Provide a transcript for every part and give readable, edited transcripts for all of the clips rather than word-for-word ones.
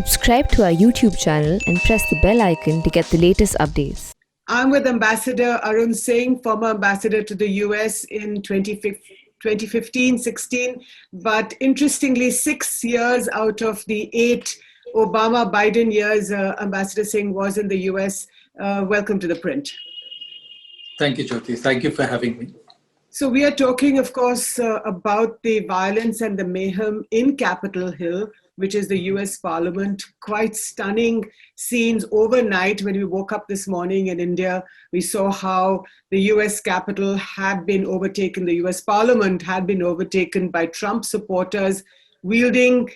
Subscribe to our YouTube channel and press the bell icon to get the latest updates. I'm with Ambassador Arun Singh, former ambassador to the US in 2015-16, but interestingly, 6 years out of the 8 Obama-Biden years, Ambassador Singh was in the US. Welcome to The Print. Thank you, Jyoti. Thank you for having me. So we are talking, of course, about the violence and the mayhem in Capitol Hill, which is the US Parliament. Quite stunning scenes overnight. When we woke up this morning in India, we saw how the US Capitol had been overtaken, the US Parliament had been overtaken by Trump supporters wielding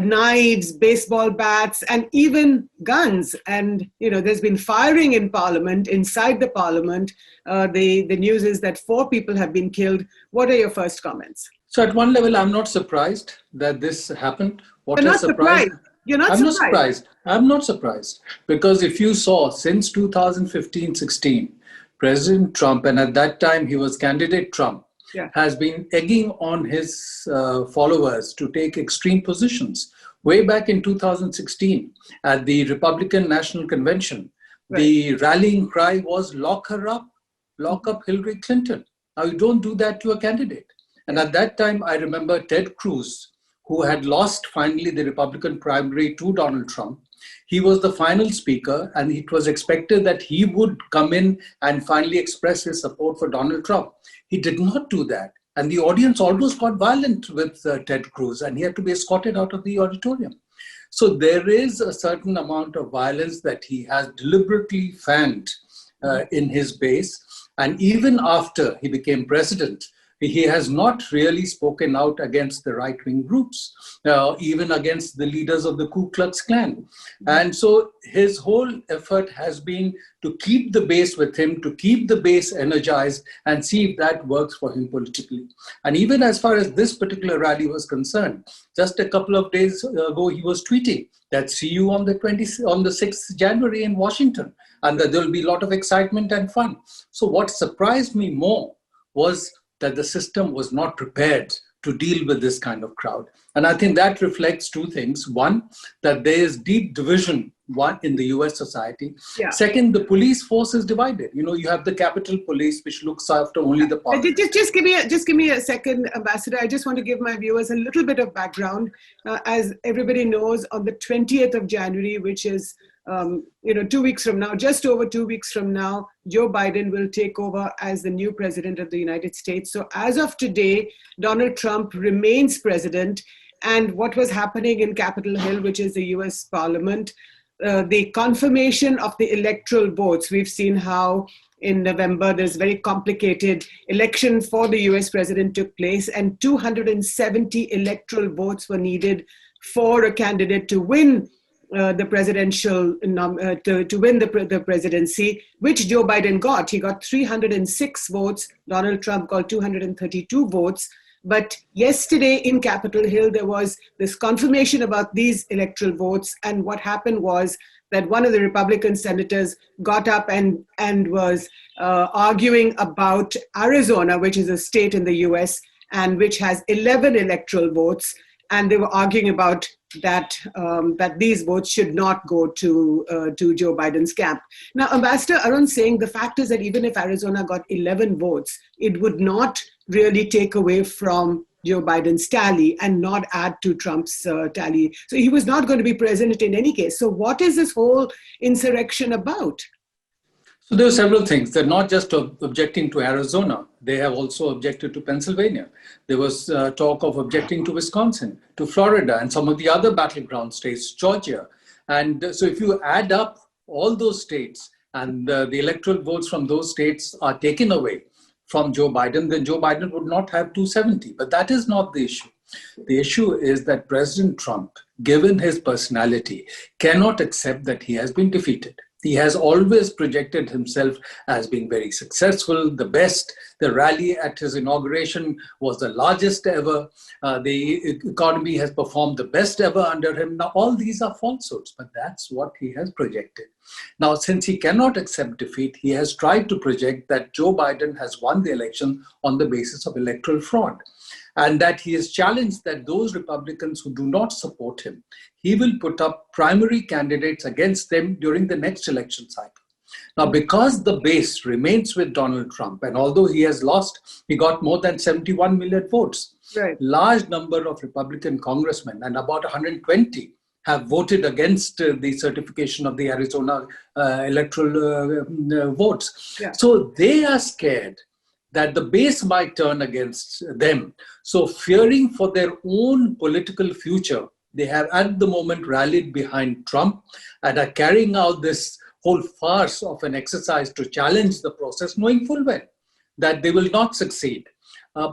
knives, baseball bats, and even guns. And, you know, there's been firing in Parliament, inside the Parliament. The news is that 4 people have been killed. What are your first comments? So at one level, I'm not surprised that this happened. You're not surprised. You're not I'm surprised. not surprised. I'm not surprised. Because if you saw since 2015-16, President Trump, and at that time he was candidate Trump, has been egging on his followers to take extreme positions. Way back in 2016, at the Republican National Convention, the rallying cry was lock her up, lock up Hillary Clinton. Now you don't do that to a candidate. And at that time, I remember Ted Cruz, who had lost finally the Republican primary to Donald Trump. He was the final speaker, and it was expected that he would come in and finally express his support for Donald Trump. He did not do that. And the audience almost got violent with Ted Cruz, and he had to be escorted out of the auditorium. So there is a certain amount of violence that he has deliberately fanned in his base. And even after he became president, he has not really spoken out against the right-wing groups, even against the leaders of the Ku Klux Klan. And so his whole effort has been to keep the base with him, to keep the base energized and see if that works for him politically. And even as far as this particular rally was concerned, just a couple of days ago, he was tweeting that see you on the 6th January in Washington, and that there'll be a lot of excitement and fun. So what surprised me more was that the system was not prepared to deal with this kind of crowd. And I think that reflects 2 things. One, that there is deep division, in the US society. Second, the police force is divided. You know, you have the Capitol Police, which looks after only the parliament. Just give me a second, Ambassador. I just want to give my viewers a little bit of background. As everybody knows, on the 20th of January, which is 2 weeks from now, just over 2 weeks from now, Joe Biden will take over as the new president of the United States. So as of today, Donald Trump remains president. And what was happening in Capitol Hill, which is the US Parliament, the confirmation of the electoral votes. We've seen how in November, there's very complicated election for the US president took place, and 270 electoral votes were needed for a candidate to win the presidential, to win the presidency, which Joe Biden got. He got 306 votes. Donald Trump got 232 votes. But yesterday in Capitol Hill, there was this confirmation about these electoral votes. And what happened was that one of the Republican senators got up and was arguing about Arizona, which is a state in the US and which has 11 electoral votes. And they were arguing about that these votes should not go to Joe Biden's camp. Now, Ambassador Arun saying the fact is that even if Arizona got 11 votes, it would not really take away from Joe Biden's tally and not add to Trump's tally. So he was not going to be president in any case. So what is this whole insurrection about? So there are several things. They're not just objecting to Arizona. They have also objected to Pennsylvania. There was talk of objecting to Wisconsin, to Florida, and some of the other battleground states, Georgia. And so if you add up all those states and the electoral votes from those states are taken away from Joe Biden, then Joe Biden would not have 270. But that is not the issue. The issue is that President Trump, given his personality, cannot accept that he has been defeated. He has always projected himself as being very successful, the best. The rally at his inauguration was the largest ever. The economy has performed the best ever under him. Now, all these are falsehoods, but that's what he has projected. Now, since he cannot accept defeat, he has tried to project that Joe Biden has won the election on the basis of electoral fraud. and that he has challenged that those Republicans who do not support him, he will put up primary candidates against them during the next election cycle. Now, because the base remains with Donald Trump, and although he has lost, he got more than 71 million votes. Right. Large number of Republican congressmen, and about 120, have voted against the certification of the Arizona electoral votes. Yeah. So they are scared that the base might turn against them. So fearing for their own political future, they have at the moment rallied behind Trump and are carrying out this whole farce of an exercise to challenge the process, knowing full well that they will not succeed.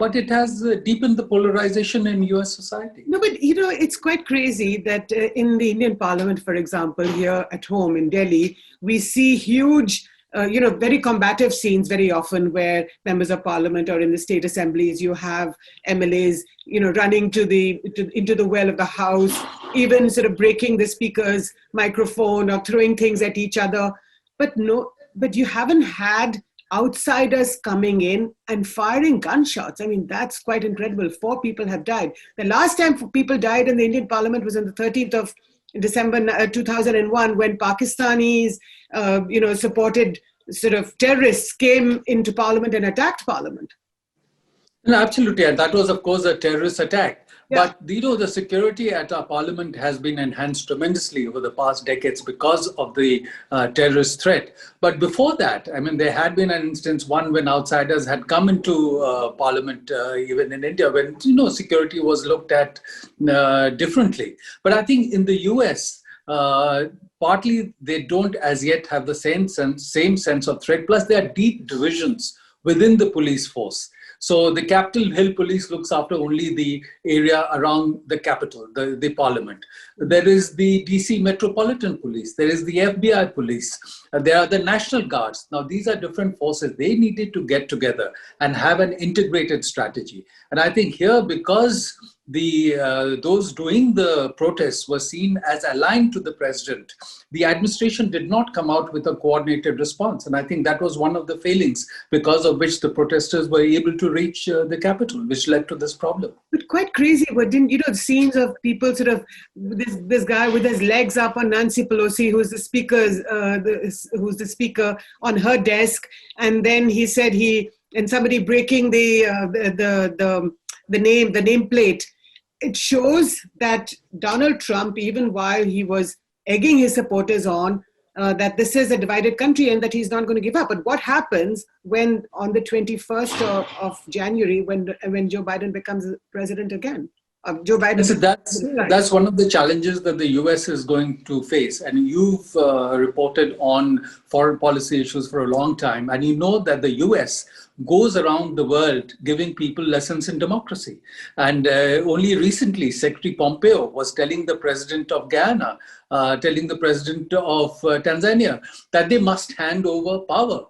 But it has deepened the polarization in US society. No, but it's quite crazy that in the Indian Parliament, for example, here at home in Delhi, we see huge, very combative scenes very often where members of Parliament or in the state assemblies, you have MLAs, running into the well of the House, even sort of breaking the speaker's microphone or throwing things at each other. But you haven't had outsiders coming in and firing gunshots. I mean, that's quite incredible. 4 people have died. The last time people died in the Indian Parliament was on the 13th of December 2001, when Pakistanis, supported sort of terrorists came into Parliament and attacked Parliament. No, absolutely. And that was, of course, a terrorist attack. Yeah. But, the security at our parliament has been enhanced tremendously over the past decades because of the terrorist threat. But before that, I mean, there had been an instance, one when outsiders had come into parliament, even in India, when, security was looked at differently. But I think in the US, partly they don't as yet have the same sense of threat. Plus, there are deep divisions within the police force. So the Capitol Hill Police looks after only the area around the Capitol, the Parliament. There is the DC Metropolitan Police. There is the FBI Police. There are the National Guards. Now, these are different forces. They needed to get together and have an integrated strategy. And I think here, because those doing the protests were seen as aligned to the president, the administration did not come out with a coordinated response. And I think that was one of the failings because of which the protesters were able to reach the Capitol, which led to this problem. But quite crazy, but didn't scenes of people sort of, this guy with his legs up on Nancy Pelosi, who's the speaker on her desk, and then he said somebody breaking the nameplate. It shows that Donald Trump, even while he was egging his supporters on, that this is a divided country and that he's not going to give up. But what happens when on the 21st of January, when Joe Biden becomes president again? Joe Biden. So that's one of the challenges that the US is going to face. And you've reported on foreign policy issues for a long time. And you know that the US goes around the world giving people lessons in democracy. And only recently, Secretary Pompeo was telling the president of Guyana, telling the president of Tanzania, that they must hand over power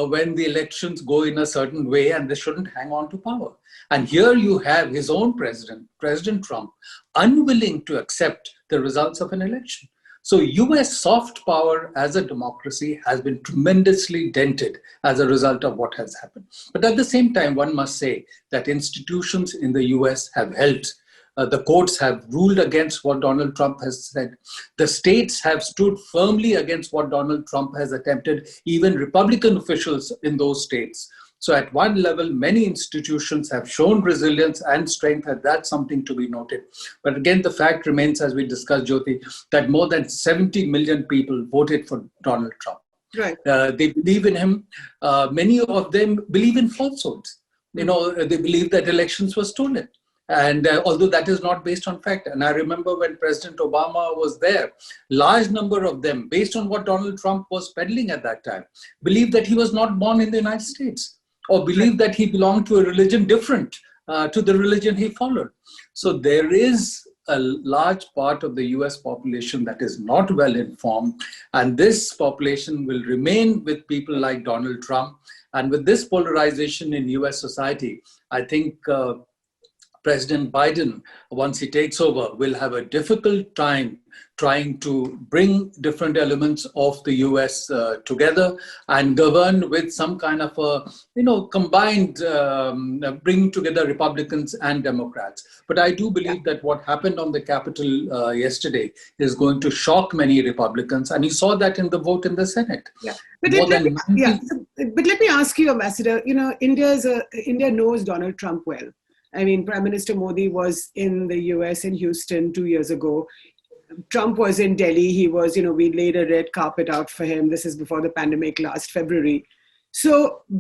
when the elections go in a certain way, and they shouldn't hang on to power. And here you have his own president, President Trump, unwilling to accept the results of an election. So US soft power as a democracy has been tremendously dented as a result of what has happened. But at the same time, one must say that institutions in the US have helped. The courts have ruled against what Donald Trump has said. The states have stood firmly against what Donald Trump has attempted, even Republican officials in those states. So at one level, many institutions have shown resilience and strength, and that's something to be noted. But again, the fact remains, as we discussed, Jyoti, that more than 70 million people voted for Donald Trump. Right. They believe in him. Many of them believe in falsehoods. They believe that elections were stolen. And although that is not based on fact. And I remember when President Obama was there, large number of them, based on what Donald Trump was peddling at that time, believed that he was not born in the United States, or believed that he belonged to a religion different to the religion he followed. So there is a large part of the US population that is not well informed. And this population will remain with people like Donald Trump. And with this polarization in US society, I think President Biden, once he takes over, will have a difficult time trying to bring different elements of the US together and govern with some kind of a, combined bringing together Republicans and Democrats. But I do believe that what happened on the Capitol yesterday is going to shock many Republicans, and you saw that in the vote in the Senate. Yeah, but let me ask you, Ambassador. India knows Donald Trump well. I mean, Prime Minister Modi was in the US in Houston 2 years ago. Trump was in Delhi. He was, we laid a red carpet out for him. This is before the pandemic last February. So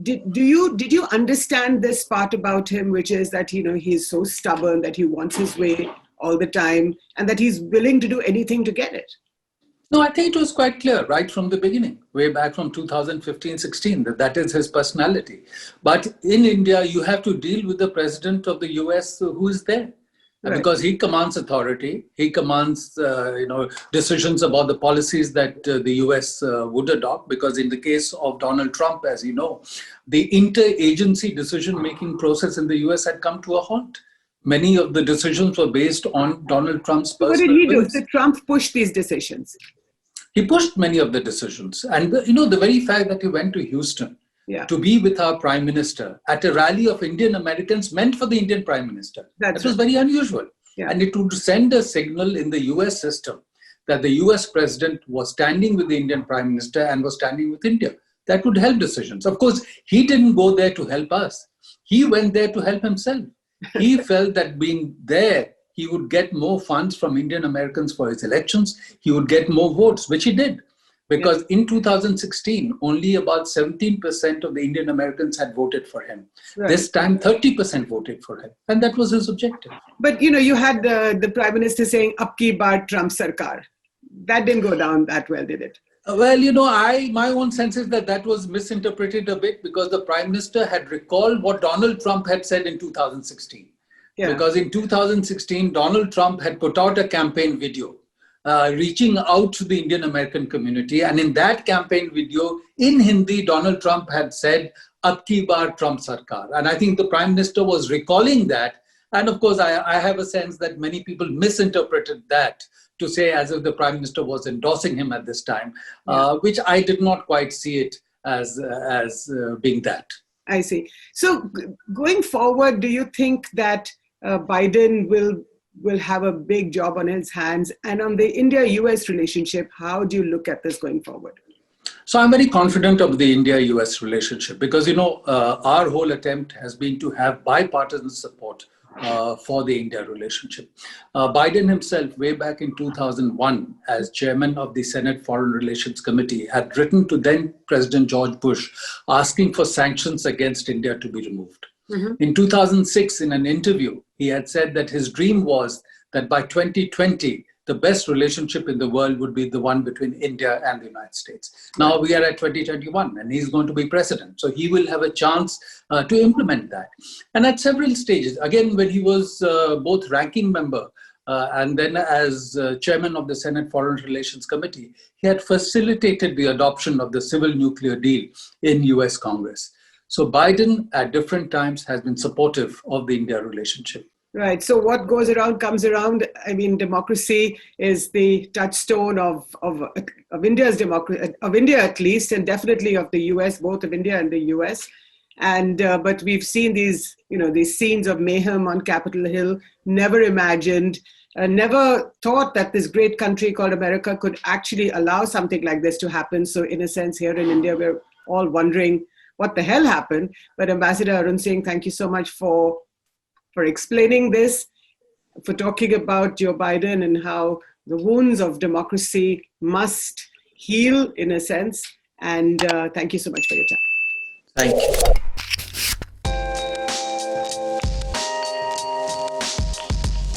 did you understand this part about him, which is that, he's so stubborn that he wants his way all the time and that he's willing to do anything to get it? No, I think it was quite clear right from the beginning, way back from 2015-16, that is his personality. But in India, you have to deal with the president of the US who is there. Right. Because he commands authority, he commands, decisions about the policies that the US would adopt. Because in the case of Donald Trump, as you know, the interagency decision-making process in the US had come to a halt. Many of the decisions were based on Donald Trump's personal What did he do? wills. Did Trump push these decisions? He pushed many of the decisions. And, the very fact that he went to Houston to be with our Prime Minister at a rally of Indian Americans meant for the Indian Prime Minister. That was very unusual. Yeah. And it would send a signal in the US system that the US President was standing with the Indian Prime Minister and was standing with India. That would help decisions. Of course, he didn't go there to help us. He went there to help himself. He felt that being there, he would get more funds from Indian Americans for his elections. He would get more votes, which he did. Because in 2016, only about 17% of the Indian Americans had voted for him. Right. This time, 30% voted for him. And that was his objective. But, you had the Prime Minister saying, "Ab ki baar Trump sarkar." That didn't go down that well, did it? Well, my own sense is that was misinterpreted a bit because the Prime Minister had recalled what Donald Trump had said in 2016. Yeah. Because in 2016, Donald Trump had put out a campaign video reaching out to the Indian American community. And in that campaign video, in Hindi, Donald Trump had said, "Ab ki baar Trump sarkar." And I think the Prime Minister was recalling that. And of course, I have a sense that many people misinterpreted that to say as if the Prime Minister was endorsing him at this time, which I did not quite see it as being that. I see. So going forward, do you think that Biden will have a big job on his hands? And on the India-US relationship, how do you look at this going forward? So I'm very confident of the India-US relationship because, our whole attempt has been to have bipartisan support for the India relationship. Biden himself, way back in 2001, as chairman of the Senate Foreign Relations Committee, had written to then President George Bush asking for sanctions against India to be removed. Mm-hmm. In 2006, in an interview, he had said that his dream was that by 2020, the best relationship in the world would be the one between India and the United States. Now we are at 2021 and he's going to be president. So he will have a chance to implement that. And at several stages, again, when he was both ranking member and then as chairman of the Senate Foreign Relations Committee, he had facilitated the adoption of the civil nuclear deal in US Congress. So Biden at different times has been supportive of the India relationship. Right. So what goes around comes around. I mean, democracy is the touchstone of India's democracy, of India at least, and definitely of the US, both of India and the US. And but we've seen these scenes of mayhem on Capitol Hill. Never imagined, never thought that this great country called America could actually allow something like this to happen. So in a sense, here in India, we're all wondering what the hell happened. But Ambassador Arun Singh, thank you so much for explaining this, for talking about Joe Biden and how the wounds of democracy must heal in a sense. And thank you so much for your time. Thank you.